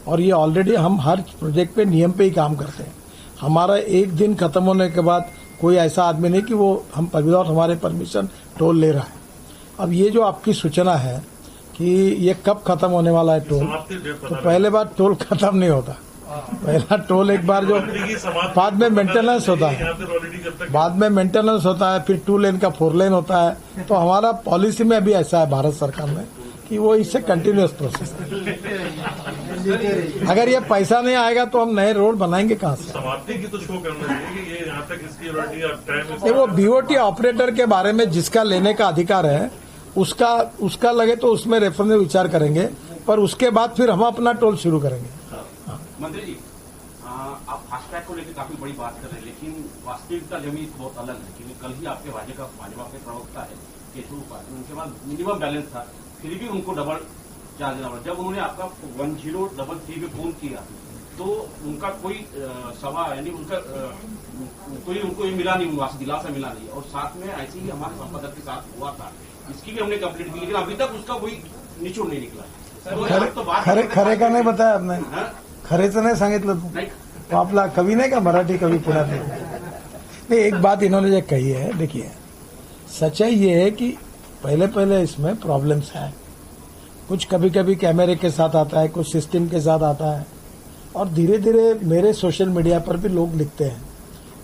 Speaker 1: और ये ऑलरेडी हम हर प्रोजेक्ट पे नियम पे ही काम करते हैं। हमारा एक दिन खत्म होने के बाद कोई ऐसा आदमी नहीं कि वो हम विदाउट हमारे परमिशन टोल ले रहा है। अब ये जो आपकी सूचना है कि ये कब खत्म होने वाला है टोल, तो पहले बार टोल खत्म नहीं होता। पहला टोल एक बार जो बाद में मेंटेनेंस होता है, फिर 2 लेन का 4 लेन होता है। तो हमारा पॉलिसी में अभी ऐसा है भारत सरकार में कि वो इससे कंटिन्यूअस प्रोसेस है। अगर ये पैसा नहीं आएगा तो हम नए रोड बनाएंगे कहाँ से?
Speaker 3: समाप्ति की तो शो करना चाहिए कि ये यहाँ तक इसकी रॉयल्टी और टाइम।
Speaker 1: वो बीओटी ऑपरेटर के बारे में जिसका लेने का अधिकार है उसका लगे तो उसमें रेफरेंस में विचार करेंगे, पर उसके बाद फिर हम अपना टोल शुरू करेंगे।
Speaker 8: मंत्री जी, आप फास्टैग को लेकर काफी बड़ी बात कर रहे हैं, लेकिन वास्तविकता जमीन बहुत अलग है। क्योंकि कल ही आपके भाजपा के प्रवक्ता है केशव पाटिल, उनके पास मिनिमम बैलेंस था, फिर भी उनको डबल चार्ज देना पड़ा। जब उन्होंने आपका 1033 पे फोन किया तो उनका कोई यानी उनका कोई उनको ये मिला नहीं, उनका दिलासा मिला नहीं। और साथ में ऐसे ही हमारे संपादक के साथ हुआ था, इसकी भी हमने कंप्लीट की, लेकिन अभी तक उसका कोई निचोड़ नहीं निकला।
Speaker 1: खरे का नाही बताया आपने, खरेचं नाही सांगितलं तो आपला कवी नाही का, मराठी कवी पुण्यात नहीं। एक बात इन्होंने जो कही है, देखिए सच्चाई ये है कि पहले इसमें प्रॉब्लम्स है। कुछ कभी कभी कैमरे के साथ आता है, कुछ सिस्टम के साथ आता है, और धीरे धीरे मेरे सोशल मीडिया पर भी लोग लिखते हैं।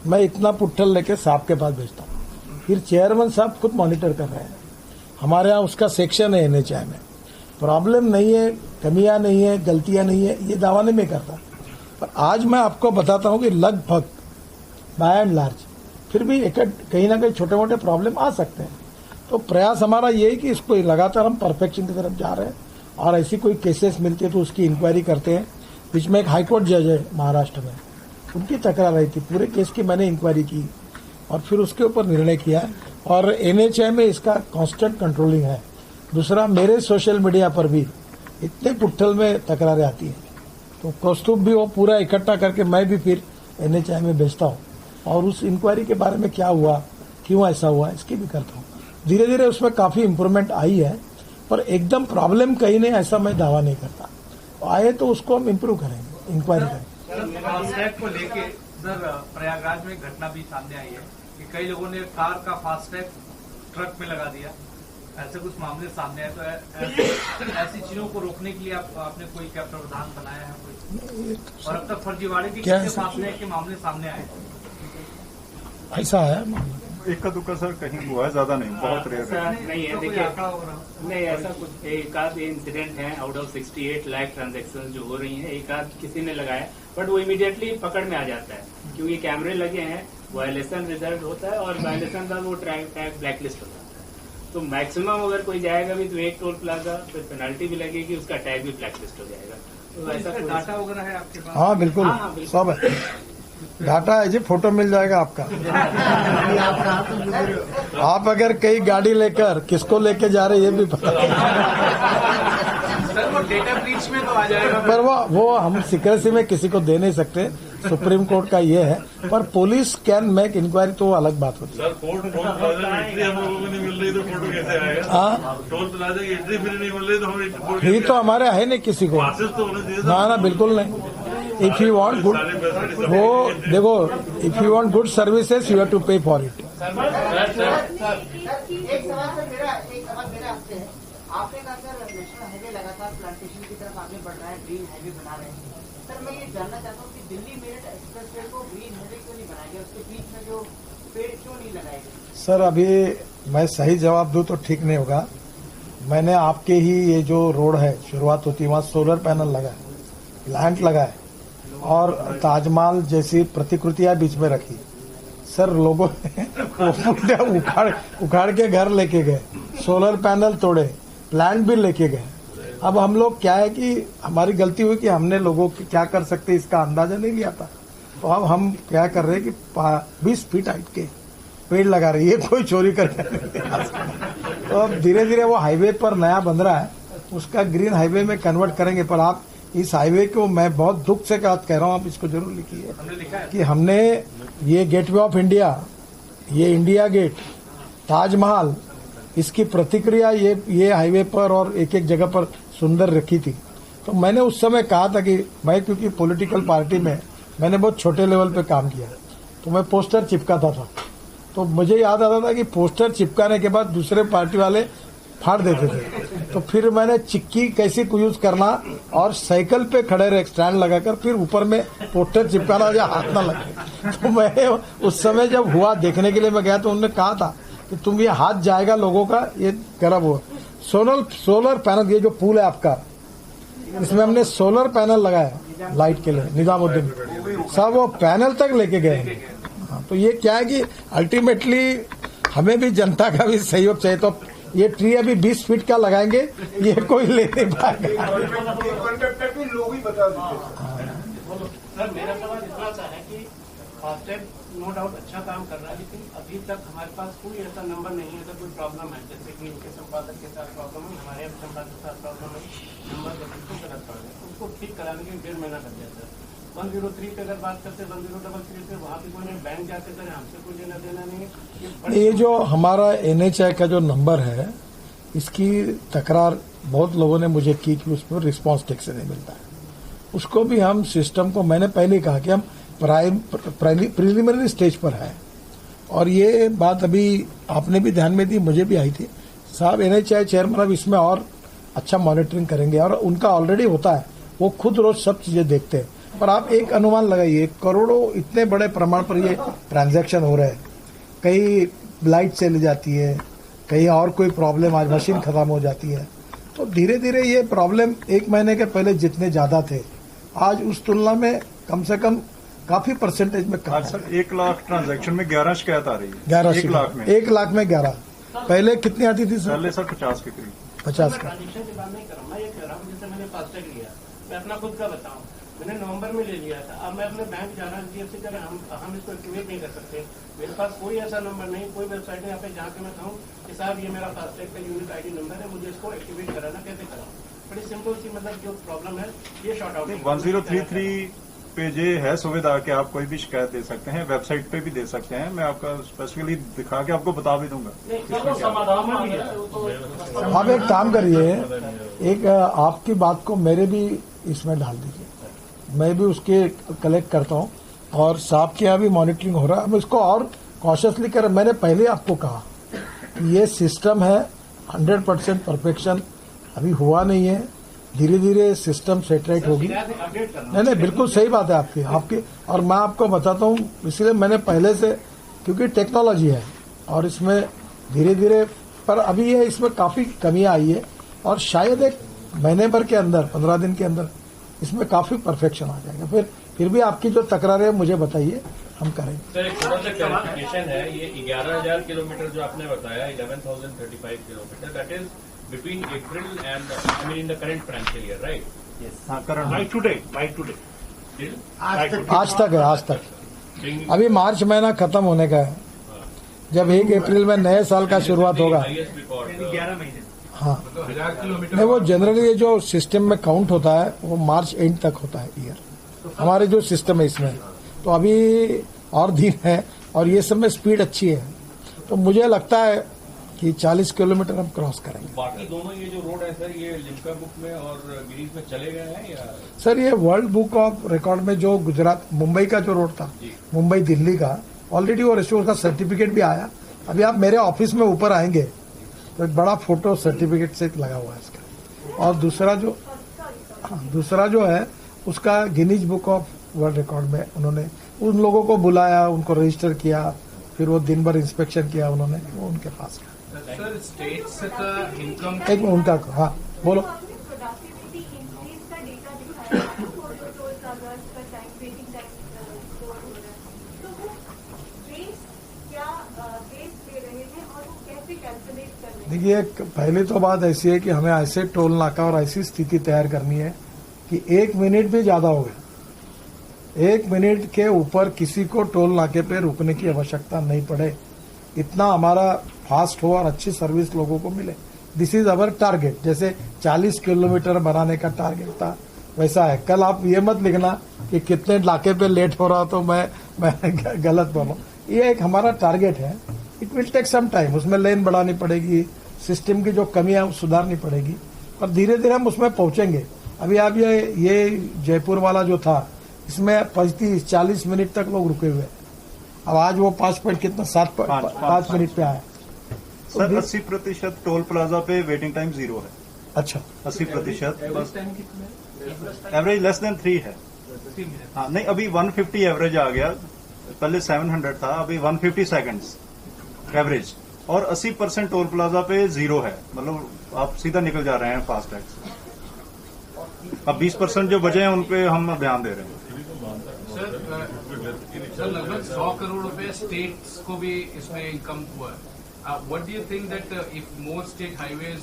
Speaker 1: मैं इतना पुट्ठल लेके साहब के पास भेजता हूँ, फिर चेयरमैन साहब खुद मॉनिटर कर रहे हैं। हमारे यहाँ उसका सेक्शन है NHI में। प्रॉब्लम नहीं है, कमियां नहीं है, गलतियां नहीं है, ये दावा नहीं मैं करता। पर आज मैं आपको बताता हूं कि लगभग बाय एंड लार्ज फिर भी कहीं ना कहीं छोटे मोटे प्रॉब्लम आ सकते हैं। तो प्रयास हमारा ये है कि इसको लगातार हम परफेक्शन की तरफ जा रहे हैं, और ऐसी कोई केसेस मिलती है तो उसकी इंक्वायरी करते हैं। बीच में एक हाईकोर्ट जज है महाराष्ट्र में, उनकी तकरार आई थी, पूरे केस की मैंने इंक्वायरी की और फिर उसके ऊपर निर्णय किया। और NHI में इसका कांस्टेंट कंट्रोलिंग है। दूसरा, मेरे सोशल मीडिया पर भी इतने पुट्ठल में तकरारें आती हैं, तो कौस्तुभ भी वो पूरा इकट्ठा करके मैं भी फिर NHI में भेजता हूँ, और उस इंक्वायरी के बारे में क्या हुआ, क्यों ऐसा हुआ, इसकी भी करता हूँ। धीरे धीरे उसमें काफी इम्प्रूवमेंट आई है, पर एकदम प्रॉब्लम कहीं नहीं ऐसा मैं दावा नहीं करता। आए तो उसको हम इम्प्रूव करेंगे, इंक्वायरी करेंगे।
Speaker 6: फास्टैग को लेके सर प्रयागराज में घटना भी सामने आई है कि कई लोगों ने कार का फास्टैग ट्रक में लगा दिया, ऐसे कुछ मामले सामने आए। तो ऐसी चीजों को रोकने के लिए आपने कोई क्या प्रावधान बनाया है कोई? और अब तक फर्जीवाड़े के कितने मामले सामने आए?
Speaker 1: ऐसा है
Speaker 7: इक्का दुक्का सर कहीं हुआ है, ज्यादा नहीं, बहुत रेयर है।
Speaker 2: नहीं है, देखिए नहीं ऐसा कुछ एक आध इंसिडेंट है आउट ऑफ 68 लाख ट्रांजैक्शन जो हो रही हैं, एक आध किसी ने लगाया, बट वो इमीडिएटली पकड़ में आ जाता है क्योंकि कैमरे लगे हैं, वायलेशन रिजल्ट होता है और वायलेशन का वो टैग ब्लैकलिस्ट होता है। तो मैक्सिमम अगर कोई जाएगा भी तो एक टोल प्लाजा फिर पेनल्टी भी लगेगी, उसका टैग भी ब्लैकलिस्ट हो जाएगा। तो ऐसा
Speaker 6: डाटा वगैरह है आपके पास?
Speaker 1: हाँ बिल्कुल, सब है, डाटा है जी, फोटो मिल जाएगा आपका। आप अगर कई गाड़ी लेकर किसको लेके जा रहे ये भी पता
Speaker 6: सर वो डेटा ब्रीच में तो आ जाएगा,
Speaker 1: पर वो हम सीक्रेसी में किसी को दे नहीं सकते, सुप्रीम कोर्ट का ये है, पर पुलिस कैन मेक इंक्वायरी तो वो अलग बात होती है।
Speaker 3: सर टोल प्लाजा की एंट्री हम लोगों को नहीं मिल रही तो फोटो कैसे आएगा?
Speaker 1: हाँ,
Speaker 3: टोल प्लाजा की एंट्री फ्री नहीं मिल रही तो हम
Speaker 1: फ्री तो हमारे है नहीं किसी को,
Speaker 3: पासेस तो होने चाहिए।
Speaker 1: ना बिल्कुल नहीं। इफ यू वांट गुड, वो देखो, if you want good services you have to pay for it.
Speaker 9: एक सवाल मेरा आपसे है, आपने कहा सर नेशनल हाईवे लगातार प्लांटेशन की तरफ आगे बढ़ रहा है, ग्रीन हाईवे बना रहे हैं। सर मैं ये जानना चाहता हूँ कि दिल्ली मेरठ एक्सप्रेसवे को ग्रीन हाईवे क्यों नहीं बनाया गया, उसके बीच में जो पेड़ क्यों नहीं लगाए गए?
Speaker 1: सर अभी मैं सही जवाब दूं तो ठीक नहीं होगा। मैंने आपके ही ये जो रोड है शुरुआत होती है वहाँ सोलर पैनल लगा है, प्लांट लगा है और ताजमहल जैसी प्रतिकृतियां बीच में रखी। सर लोगों ने उखाड़ के घर लेके गए, सोलर पैनल तोड़े, प्लांट भी लेके गए। अब हम लोग क्या है कि हमारी गलती हुई कि हमने लोगों की क्या कर सकते इसका अंदाजा नहीं लिया था। तो अब हम क्या कर रहे हैं कि 20 फीट हाइट के पेड़ लगा रहे हैं, ये कोई चोरी करके नहीं। तो अब धीरे धीरे वो हाईवे पर नया बन रहा है, उसका ग्रीन हाईवे में कन्वर्ट करेंगे। पर आप इस हाईवे को मैं बहुत दुख से कह रहा हूँ, आप इसको जरूर लिखिए कि हमने ये गेटवे ऑफ इंडिया, ये इंडिया गेट, ताजमहल, इसकी प्रतिक्रिया ये हाईवे पर और एक एक जगह पर सुंदर रखी थी। तो मैंने उस समय कहा था कि मैं क्योंकि पॉलिटिकल पार्टी में मैंने बहुत छोटे लेवल पे काम किया, तो मैं पोस्टर चिपकाता था। तो मुझे याद आता था कि पोस्टर चिपकाने के बाद दूसरे पार्टी वाले फाड़ देते थे। तो फिर मैंने चिक्की कैसे यूज करना और साइकिल पे खड़े रहे स्टैंड लगाकर फिर ऊपर में पोस्टर चिपकाना जो हाथ ना लगे। तो मैं उस समय जब हुआ देखने के लिए मैं गया तो उन्होंने कहा था कि तुम ये हाथ जाएगा लोगों का, ये खराब हुआ। सोलर पैनल, ये जो पुल है आपका, इसमें हमने सोलर पैनल लगाया लाइट के लिए, निजामुद्दीन साहब वो पैनल तक लेके गए। तो ये क्या है कि अल्टीमेटली हमें भी जनता का भी सहयोग चाहिए। तो ये ट्री अभी 20 फीट का लगाएंगे, ये कोई ले नहीं पाएगा।
Speaker 4: लोग ही बता देते।
Speaker 8: सर मेरा सवाल इतना सा है कि फास्टैग नो डाउट अच्छा काम कर रहा है, लेकिन अभी तक हमारे पास कोई ऐसा नंबर नहीं है, ऐसा कोई प्रॉब्लम है जैसे कि इनके संपादक के साथ प्रॉब्लम है, हमारे संपादक के साथ प्रॉब्लम है, नंबर बिल्कुल गलत पड़ गया, उसको ठीक कराने के 1.5 महीना कर दिया सर। 103 पे अगर बात करते 1033 पे वहाँ पे कोई नहीं, बैंक जाके सर हमसे कोई लेना देना नहीं है।
Speaker 1: ये जो हमारा NHAI का जो नंबर है, इसकी तकरार बहुत लोगों ने मुझे की कि उसमें रिस्पांस ठीक से नहीं मिलता है। उसको भी हम सिस्टम को, मैंने पहले कहा कि हम प्रिलिमिनरी स्टेज पर है, और ये बात अभी आपने भी ध्यान में दी, मुझे भी आई थी साहब। NHAI चेयरमैन अब इसमें और अच्छा मॉनिटरिंग करेंगे, और उनका ऑलरेडी होता है, वो खुद रोज सब चीजें देखते हैं। पर आप एक अनुमान लगाइए, करोड़ों इतने बड़े प्रमाण पर ये ट्रांजैक्शन हो रहे हैं, कहीं लाइट चली जाती है, कहीं और कोई प्रॉब्लम, आज मशीन खत्म हो जाती है। तो धीरे धीरे ये प्रॉब्लम 1 महीने के पहले जितने ज्यादा थे, आज उस तुलना में कम से कम काफी परसेंटेज में कम।
Speaker 7: सर 1 लाख ट्रांजैक्शन में 11 शिकायत आ रही है।
Speaker 1: 11
Speaker 7: 1 लाख में
Speaker 1: 1 लाख में 11। पहले कितनी आती थी सर?
Speaker 7: पहले सर 50 के करीब।
Speaker 1: 50 का।
Speaker 8: ट्रांजेक्शन की बात नहीं कर रहा, मैं ये कह रहा हूँ जैसे मैंने फास्टैग लिया, मैं अपना खुद का बताऊँ, मैंने नवंबर में ले लिया था, अब मैं अपने बैंक जा रहा हूँ HDFC कर, हम इसको एक्टिवेट नहीं कर सकते। मेरे पास कोई ऐसा नंबर नहीं, कोई वेबसाइट है यहाँ पे जहाँ पे मैं कहूँ कि साहब ये मेरा फास्टैग का यूनिक ID नंबर है, मुझे इसको एक्टिवेट कराना, कैसे कराऊँ? बड़ी सिंपल सी मतलब जो प्रॉब्लम है ये शॉर्ट आउट।
Speaker 7: 1033 पे ये है सुविधा कि आप कोई भी शिकायत दे सकते हैं, वेबसाइट पे भी दे सकते हैं। मैं आपका स्पेसिफिकली दिखा के आपको बता भी दूंगा।
Speaker 1: आप एक काम करिए, एक आपकी बात को मेरे भी इसमें डाल दीजिए, मैं भी उसके कलेक्ट करता हूँ और साहब के यहाँ भी मॉनिटरिंग हो रहा है। हम इसको और कॉशियसली करें। मैंने पहले आपको कहा कि ये सिस्टम है 100% परफेक्शन अभी हुआ नहीं है, धीरे धीरे सिस्टम सेटराइट होगी। नहीं, बिल्कुल सही बात है आपकी। और मैं आपको बताता हूँ, इसलिए मैंने पहले से, क्योंकि टेक्नोलॉजी है और इसमें धीरे धीरे, पर अभी ये इसमें काफी कमी आई है और शायद एक महीने भर के अंदर, 15 दिन के अंदर इसमें काफी परफेक्शन आ जाएगा। फिर भी आपकी जो तकरार है मुझे बताइए, हम करेंगे।
Speaker 10: सर, एक थोड़ा सा क्लैरिफिकेशन है, ये 11,000 किलोमीटर जो आपने बताया, 11,035 kilometre, that is between April and in the current financial year, right?
Speaker 1: आज तक अभी मार्च महीना खत्म होने का है, जब 1 अप्रैल में नए साल का शुरुआत होगा।
Speaker 10: 11 महीने।
Speaker 1: हाँ,
Speaker 10: 1,000 किलोमीटर
Speaker 1: नहीं, वो जनरली ये जो सिस्टम में काउंट होता है वो मार्च एंड तक होता है ईयर, हमारे जो सिस्टम है इसमें। तो अभी और दिन है और ये सब में स्पीड अच्छी है, तो मुझे लगता है कि 40 किलोमीटर हम क्रॉस करेंगे।
Speaker 10: बाकी दोनों ये जो रोड है सर, ये लिम्का बुक में और गिनीज में चले गए हैं या?
Speaker 1: सर, ये वर्ल्ड बुक ऑफ रिकॉर्ड में जो गुजरात मुंबई का जो रोड था, मुंबई दिल्ली का, ऑलरेडी वो रेस्टोर का सर्टिफिकेट भी आया। अभी आप मेरे ऑफिस में ऊपर आएंगे तो एक बड़ा फोटो सर्टिफिकेट से लगा हुआ है इसका। और दूसरा जो है उसका Guinness book of world record में उन्होंने उन लोगों को बुलाया, उनको रजिस्टर किया, फिर वो दिन भर इंस्पेक्शन किया उन्होंने, वो उनके पास गया।
Speaker 10: सर, स्टेट्स का इनकम
Speaker 1: एक मिनट, उनका, हाँ बोलो। देखिए, पहली तो बात ऐसी है कि हमें ऐसे टोल नाका और ऐसी स्थिति तैयार करनी है कि 1 मिनट भी ज्यादा हो गया, 1 मिनट के ऊपर किसी को टोल नाके पे रुकने की आवश्यकता नहीं पड़े, इतना हमारा फास्ट हो और अच्छी सर्विस लोगों को मिले। This is our target. जैसे 40 किलोमीटर बनाने का टारगेट था, वैसा है। कल आप ये मत लिखना कि कितने नाके पे लेट हो रहा तो मैं गलत बोलूं। ये एक हमारा टारगेट है। It will take some time, उसमें लेन बढ़ानी पड़ेगी, सिस्टम की जो कमियां सुधारनी पड़ेगी, और धीरे धीरे हम उसमें पहुंचेंगे। अभी आप ये जयपुर वाला जो था, इसमें 35-40 मिनट तक लोग रुके हुए, अब आज वो 5 मिनट पे आया।
Speaker 7: सर, 80% टोल प्लाजा पे वेटिंग टाइम 0 है।
Speaker 1: अच्छा,
Speaker 7: 80%, बस एवरेज लेस देन 3 है। हाँ, नहीं, अभी 150 एवरेज आ गया, पहले 700 था, अभी 150 सेकंड्स एवरेज। और 80% टोल प्लाजा पे 0 है, मतलब आप सीधा निकल जा रहे हैं फास्टैग से। अब 20% जो बचे हैं उन पे हम ध्यान दे रहे हैं।
Speaker 10: सर, लगभग 100 करोड़ रुपए स्टेट्स को भी इसमें इनकम हुआ है। What do you think that if more state highways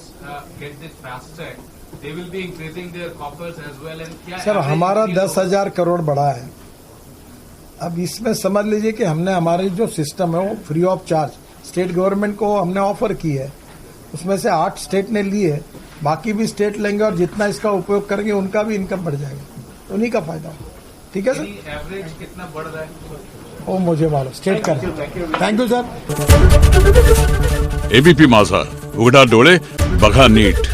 Speaker 10: get this fast track, they will be increasing their coffers as well? And क्या
Speaker 1: सर, हमारा 10,000 करोड़ बढ़ा है। अब इसमें समझ लीजिए कि हमने हमारी जो सिस्टम है वो free of charge state government को हमने ऑफर की है। उसमें से 8 स्टेट ने ली है, बाकी भी स्टेट लेंगे और जितना इसका उपयोग करेंगे उनका भी इनकम बढ़ जाएगा, उन्हीं का फायदा होगा। ठीक है सर?
Speaker 10: एवरेज कितना बढ़ रहा है
Speaker 1: वो मुझे मालूम, स्टेट कर। Thank you sir.
Speaker 11: एबीपी माझा, उघडा डोळे बघा नीट।